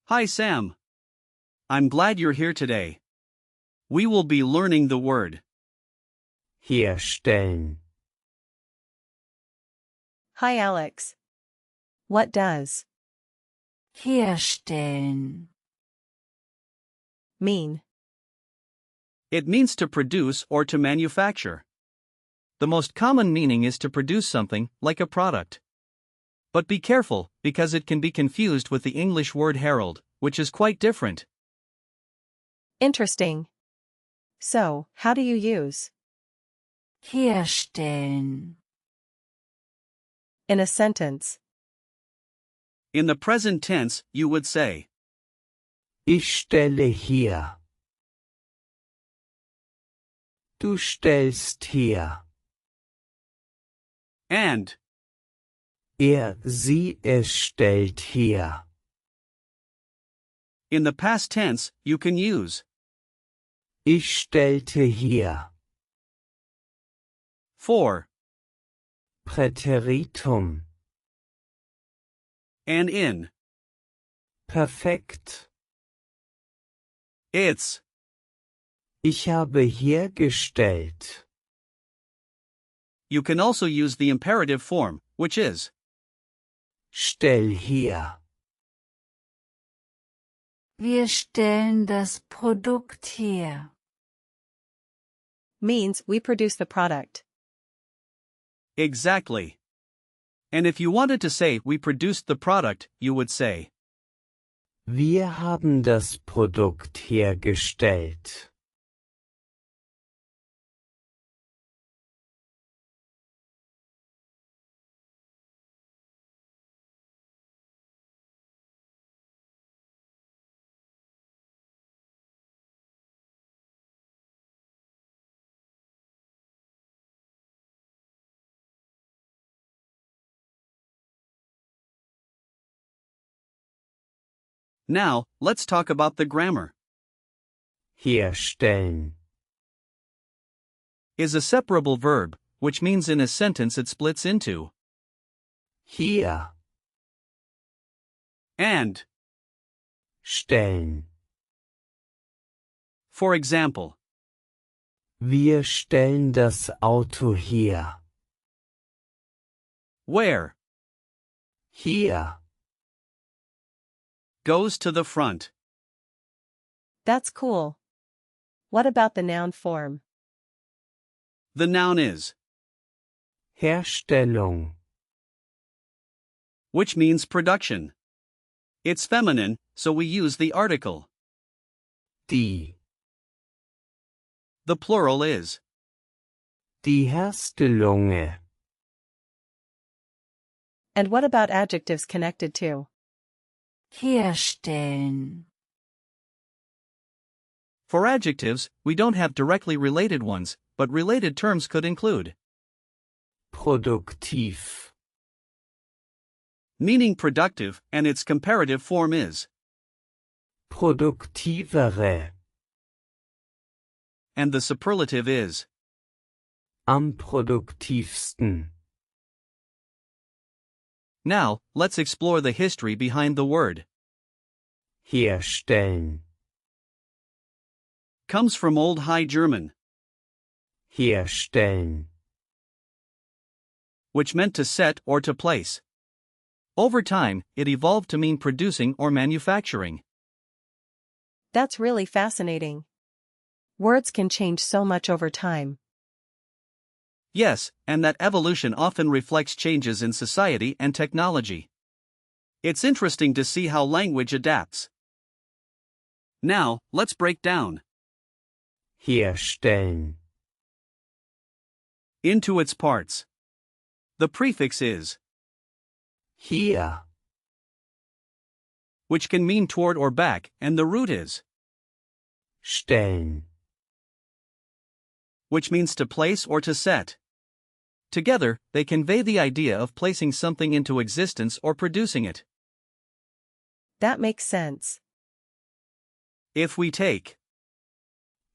Hi Sam. I'm glad you're here today. We will be learning the word herstellen. Hi Alex. What does herstellen, mean? It means to produce or to manufacture. The most common meaning is to produce something, like a product. But be careful, because it can be confused with the English word herald, which is quite different. Interesting. So, how do you use herstellen, in a sentence? In the present tense, you would say, Ich stelle her. Du stellst her. and. Sie, es stellt her. In the past tense, you can use Ich stellte her. for Präteritum. and in. Perfekt. It's. Ich habe hergestellt. You can also use the imperative form, which is Stell her. wir stellen das Produkt her. Means we produce the product. exactly. And if you wanted to say we produced the product, you would say Wir haben das Produkt hergestellt. Now, let's talk about the grammar. Herstellen. Is a separable verb, which means in a sentence it splits into Her. and. Stellen. For example, Wir stellen das Auto her. where Hier. goes to the front. That's cool. What about the noun form? The noun is, Herstellung. which means production. It's feminine, so we use the article. Die. The plural is Die Herstellunge. And what about adjectives connected to Herstellen, For adjectives, we don't have directly related ones, but related terms could include Produktiv. meaning productive, and its comparative form is Produktivere. and the superlative is. Am produktivsten. Now, let's explore the history behind the word. Herstellen. Comes from Old High German, Herstellen. which meant to set or to place. Over time, it evolved to mean producing or manufacturing. That's really fascinating. Words can change so much over time. Yes, and that evolution often reflects changes in society and technology. It's interesting to see how language adapts. Now, let's break down Herstellen. into its parts. The prefix is, Hier. which can mean toward or back, and the root is, Stellen. which means to place or to set. Together, they convey the idea of placing something into existence or producing it. That makes sense. If we take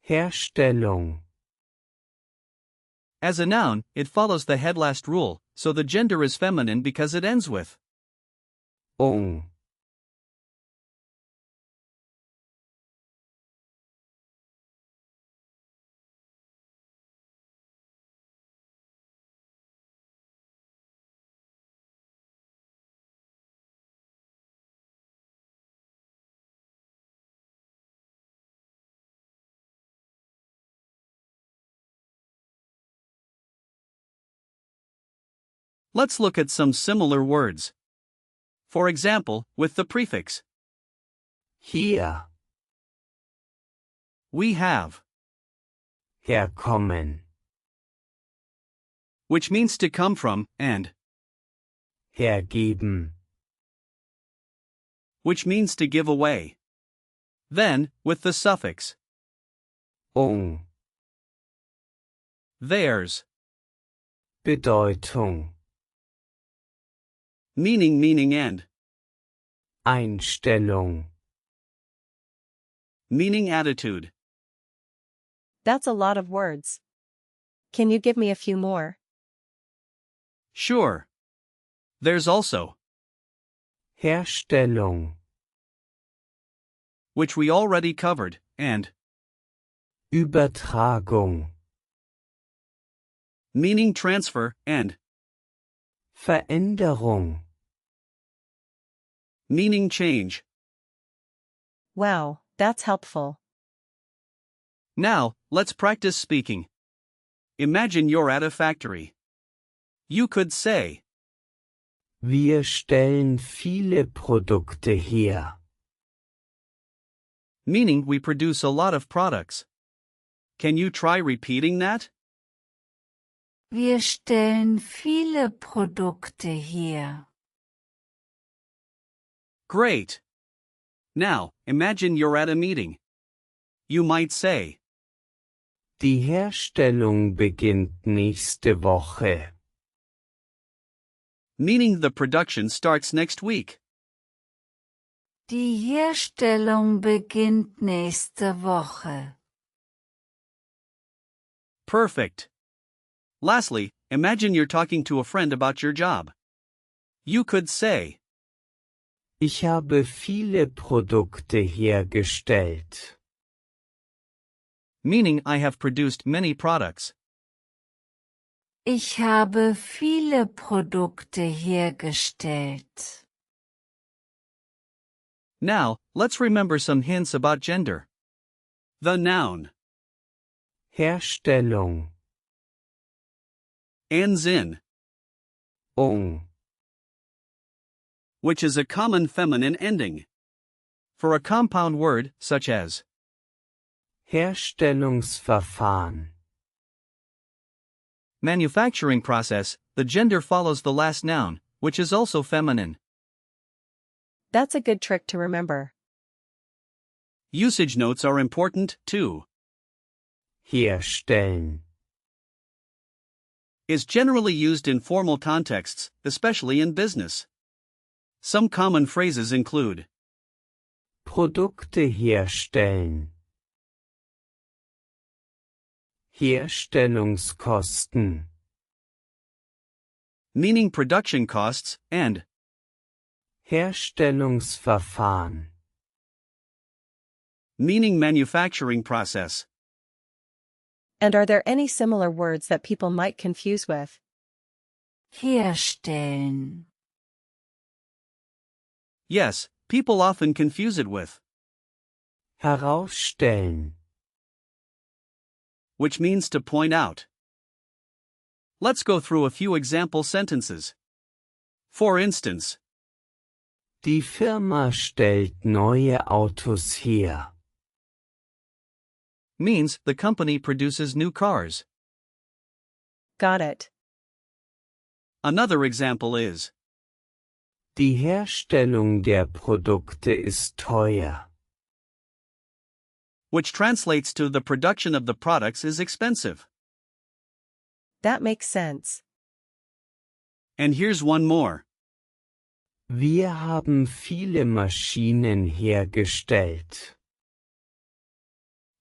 Herstellung. as a noun, it follows the head last rule, so the gender is feminine because it ends with Ung. Let's look at some similar words. For example, with the prefix Hier, we have, herkommen, which means to come from, and hergeben, which means to give away. Then, with the suffix ung, theirs, Bedeutung, meaning and, Einstellung. meaning attitude. That's a lot of words. Can you give me a few more? Sure. There's also, Herstellung, which we already covered, and, Übertragung, meaning transfer, and, Veränderung. meaning change. Wow, that's helpful. Now, let's practice speaking. Imagine you're at a factory. You could say, Wir stellen viele Produkte her. meaning we produce a lot of products. Can you try repeating that? Wir stellen viele Produkte her. Great. Now, imagine you're at a meeting. You might say, Die Herstellung beginnt nächste Woche. meaning the production starts next week. Die Herstellung beginnt nächste Woche. Perfect. Lastly, imagine you're talking to a friend about your job. You could say, Ich habe viele Produkte hergestellt. meaning I have produced many products. Ich habe viele Produkte hergestellt. Now, let's remember some hints about gender. The noun Herstellung, ends in, ung, which is a common feminine ending. For a compound word, such as Herstellungsverfahren. manufacturing process, the gender follows the last noun, which is also feminine. That's a good trick to remember. Usage notes are important, too. Herstellen, Is generally used in formal contexts, especially in business. Some common phrases include Produkte herstellen. Herstellungskosten, meaning production costs, and Herstellungsverfahren. meaning manufacturing process. And are there any similar words that people might confuse with? Herstellen. Yes, people often confuse it with, Herausstellen, which means to point out. Let's go through a few example sentences. For instance, die Firma stellt neue Autos her. means the company produces new cars. Got it. Another example is, Die Herstellung der Produkte ist teuer. which translates to the production of the products is expensive. That makes sense. And here's one more. Wir haben viele Maschinen hergestellt.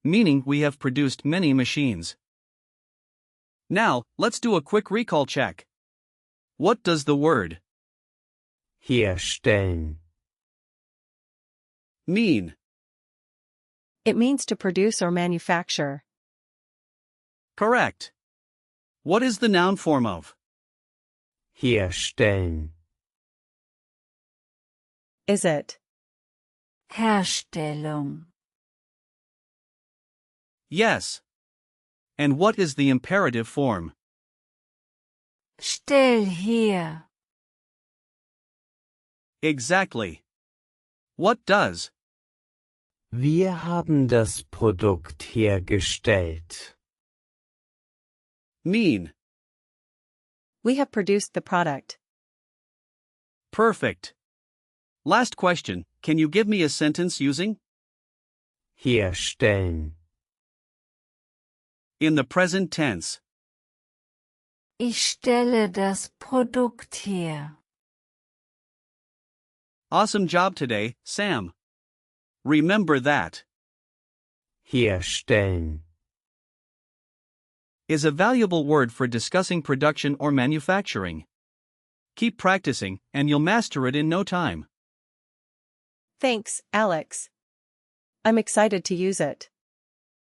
Meaning we have produced many machines. Now, let's do a quick recall check. What does the word Herstellen, mean? It means to produce or manufacture. Correct. What is the noun form of? herstellen, Is it? Herstellung. Yes. And what is the imperative form? Stell her. Exactly. What does? Wir haben das Produkt hergestellt. Mean. We have produced the product. Perfect. Last question, can you give me a sentence using? Herstellen. In the present tense. Ich stelle das Produkt her. Awesome job today, Sam. Remember that. Herstellen. Is a valuable word for discussing production or manufacturing. Keep practicing, and you'll master it in no time. Thanks, Alex. I'm excited to use it.